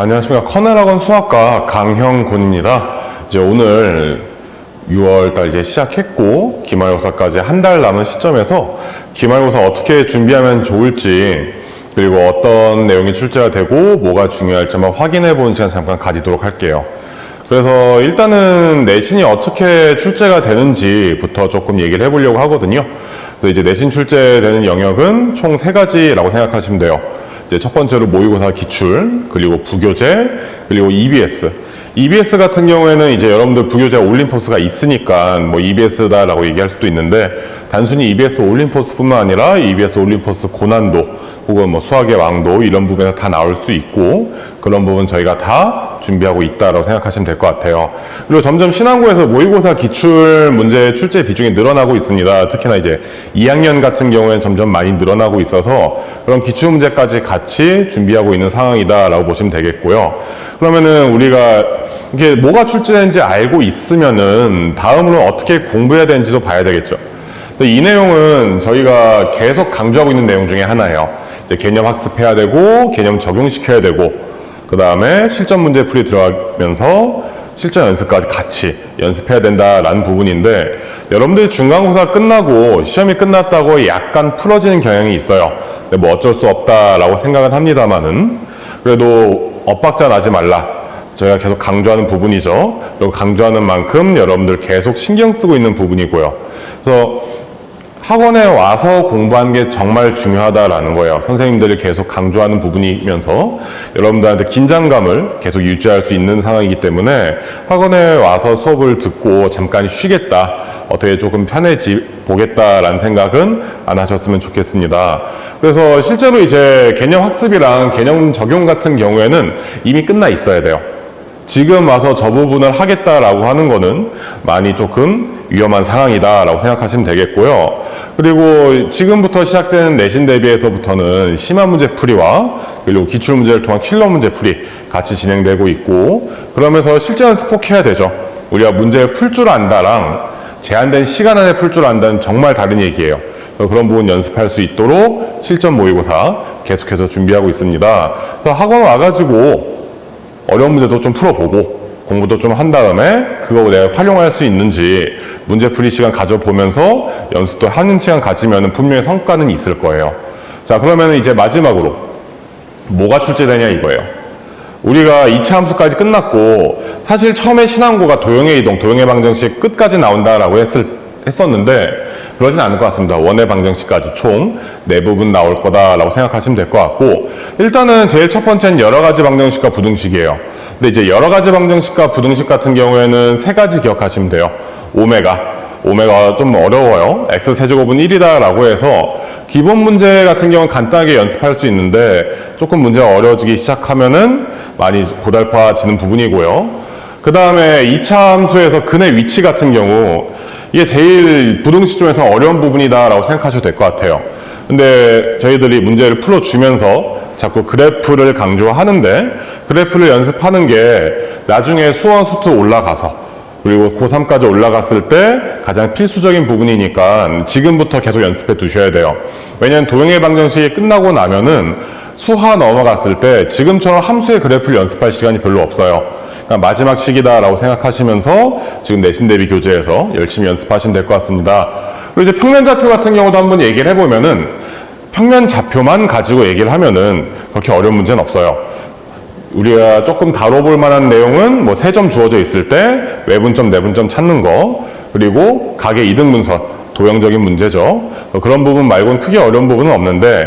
안녕하십니까. 커넬학원 수학과 강형곤입니다. 이제 오늘 6월달 이제 시작했고 기말고사까지 한 달 남은 시점에서 기말고사 어떻게 준비하면 좋을지, 그리고 어떤 내용이 출제가 되고 뭐가 중요할지 한번 확인해 보는 시간 잠깐 가지도록 할게요. 그래서 일단은 내신이 어떻게 출제가 되는지부터 조금 얘기를 해보려고 하거든요. 그래서 이제 내신 출제되는 영역은 총 3가지라고 생각하시면 돼요. 이제 첫 번째로 모의고사 기출, 그리고 부교재, 그리고 EBS. EBS 같은 경우에는 이제 여러분들 부교재 올림포스가 있으니까 뭐 EBS다라고 얘기할 수도 있는데, 단순히 EBS 올림포스뿐만 아니라 EBS 올림포스 고난도 혹은 뭐 수학의 왕도 이런 부분에서 다 나올 수 있고, 그런 부분 저희가 다 준비하고 있다라고 생각하시면 될 것 같아요. 그리고 점점 신한고에서 모의고사 기출 문제 출제 비중이 늘어나고 있습니다. 특히나 이제 2학년 같은 경우에는 점점 많이 늘어나고 있어서 그런 기출 문제까지 같이 준비하고 있는 상황이다라고 보시면 되겠고요. 그러면은 우리가 이게 뭐가 출제되는지 알고 있으면은 다음으로 어떻게 공부해야 되는지도 봐야 되겠죠. 이 내용은 저희가 계속 강조하고 있는 내용 중에 하나예요. 이제 개념 학습해야 되고, 개념 적용시켜야 되고, 그 다음에 실전 문제 풀이 들어가면서 실전 연습까지 같이 연습해야 된다라는 부분인데, 여러분들이 중간고사 끝나고 시험이 끝났다고 약간 풀어지는 경향이 있어요. 근데 뭐 어쩔 수 없다라고 생각은 합니다만은, 그래도 엇박자 나지 말라, 저희가 계속 강조하는 부분이죠. 그리고 강조하는 만큼 여러분들 계속 신경 쓰고 있는 부분이고요. 그래서 학원에 와서 공부하는 게 정말 중요하다라는 거예요. 선생님들이 계속 강조하는 부분이면서 여러분들한테 긴장감을 계속 유지할 수 있는 상황이기 때문에 학원에 와서 수업을 듣고 잠깐 쉬겠다, 어떻게 조금 편해지 보겠다라는 생각은 안 하셨으면 좋겠습니다. 그래서 실제로 이제 개념 학습이랑 개념 적용 같은 경우에는 이미 끝나 있어야 돼요. 지금 와서 저 부분을 하겠다라고 하는 거는 많이 조금 위험한 상황이다라고 생각하시면 되겠고요. 그리고 지금부터 시작되는 내신 대비해서부터는 심화 문제 풀이와 그리고 기출 문제를 통한 킬러 문제 풀이 같이 진행되고 있고, 그러면서 실제 연습 꼭 해야 되죠. 우리가 문제를 풀 줄 안다랑 제한된 시간 안에 풀 줄 안다는 정말 다른 얘기예요. 그런 부분 연습할 수 있도록 실전 모의고사 계속해서 준비하고 있습니다. 그래서 학원 와가지고 어려운 문제도 좀 풀어보고 공부도 좀 한 다음에 그거 내가 활용할 수 있는지 문제풀이 시간 가져보면서 연습도 하는 시간 가지면 분명히 성과는 있을 거예요. 자, 그러면 이제 마지막으로 뭐가 출제되냐 이거예요. 우리가 2차 함수까지 끝났고, 사실 처음에 신한고가 도형의 이동, 도형의 방정식 끝까지 나온다라고 했었는데 그러진 않을 것 같습니다. 원의 방정식까지 총 4부분 나올 거다라고 생각하시면 될 것 같고, 일단은 제일 첫 번째는 여러 가지 방정식과 부등식이에요. 근데 이제 여러 가지 방정식과 부등식 같은 경우에는 3가지 기억하시면 돼요. 오메가 좀 어려워요. x 세제곱은 1이다 라고 해서 기본 문제 같은 경우는 간단하게 연습할 수 있는데 조금 문제가 어려워지기 시작하면은 많이 고달파지는 부분이고요. 그 다음에 2차 함수에서 근의 위치 같은 경우, 이게 제일 부등식 중에서 어려운 부분이다 라고 생각하셔도 될 것 같아요. 근데 저희들이 문제를 풀어주면서 자꾸 그래프를 강조하는데, 그래프를 연습하는 게 나중에 수원 수투 올라가서 그리고 고3까지 올라갔을 때 가장 필수적인 부분이니까 지금부터 계속 연습해 두셔야 돼요. 왜냐하면 도형의 방정식이 끝나고 나면은 수하 넘어갔을 때 지금처럼 함수의 그래프를 연습할 시간이 별로 없어요. 그러니까 마지막 시기다라고 생각하시면서 지금 내신 대비 교재에서 열심히 연습하시면 될 것 같습니다. 그리고 이제 평면좌표 같은 경우도 한번 얘기를 해보면은, 평면좌표만 가지고 얘기를 하면은 그렇게 어려운 문제는 없어요. 우리가 조금 다뤄볼 만한 내용은 뭐 3점 주어져 있을 때 외분점, 내분점 찾는 거, 그리고 각의 이등분선, 도형적인 문제죠. 그런 부분 말고는 크게 어려운 부분은 없는데,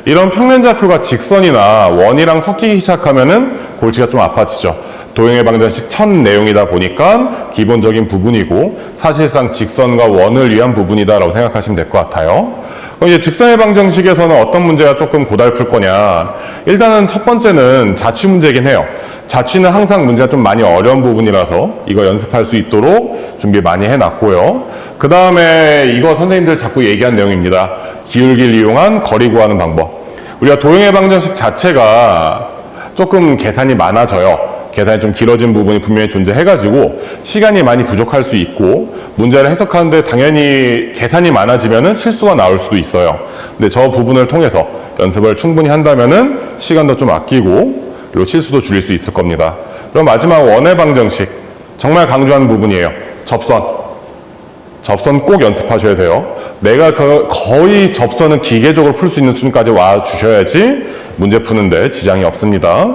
이런 평면좌표가 직선이나 원이랑 섞이기 시작하면은 골치가 좀 아파지죠. 도형의 방정식 첫 내용이다 보니까 기본적인 부분이고 사실상 직선과 원을 위한 부분이다라고 생각하시면 될 것 같아요. 그럼 이제 직선의 방정식에서는 어떤 문제가 조금 고달플 거냐. 일단은 첫 번째는 자취 문제이긴 해요. 자취는 항상 문제가 좀 많이 어려운 부분이라서 이거 연습할 수 있도록 준비 많이 해놨고요. 그 다음에 이거 선생님들 자꾸 얘기한 내용입니다. 기울기를 이용한 거리 구하는 방법. 우리가 도형의 방정식 자체가 조금 계산이 많아져요. 계산이 좀 길어진 부분이 분명히 존재해가지고 시간이 많이 부족할 수 있고, 문제를 해석하는데 당연히 계산이 많아지면은 실수가 나올 수도 있어요. 근데 저 부분을 통해서 연습을 충분히 한다면은 시간도 좀 아끼고 그리고 실수도 줄일 수 있을 겁니다. 그럼 마지막 원의 방정식, 정말 강조하는 부분이에요. 접선 꼭 연습하셔야 돼요. 내가 거의 접선은 기계적으로 풀 수 있는 수준까지 와 주셔야지 문제 푸는데 지장이 없습니다.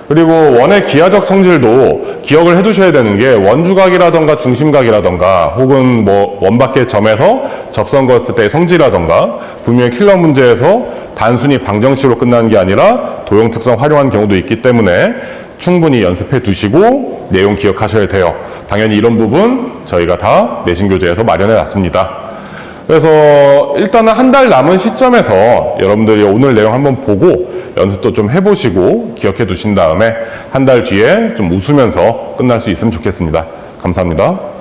그리고 원의 기하적 성질도 기억을 해 두셔야 되는 게 원주각이라던가 중심각이라던가 혹은 뭐 원밖의 점에서 접선 그었을 때의 성질이라던가 분명히 킬러 문제에서 단순히 방정식으로 끝나는 게 아니라 도형 특성 활용하는 경우도 있기 때문에 충분히 연습해 두시고 내용 기억하셔야 돼요. 당연히 이런 부분 저희가 다 내신 교재에서 마련해 놨습니다. 그래서 일단은 한 달 남은 시점에서 여러분들이 오늘 내용 한번 보고 연습도 좀 해보시고 기억해 두신 다음에 한 달 뒤에 좀 웃으면서 끝날 수 있으면 좋겠습니다. 감사합니다.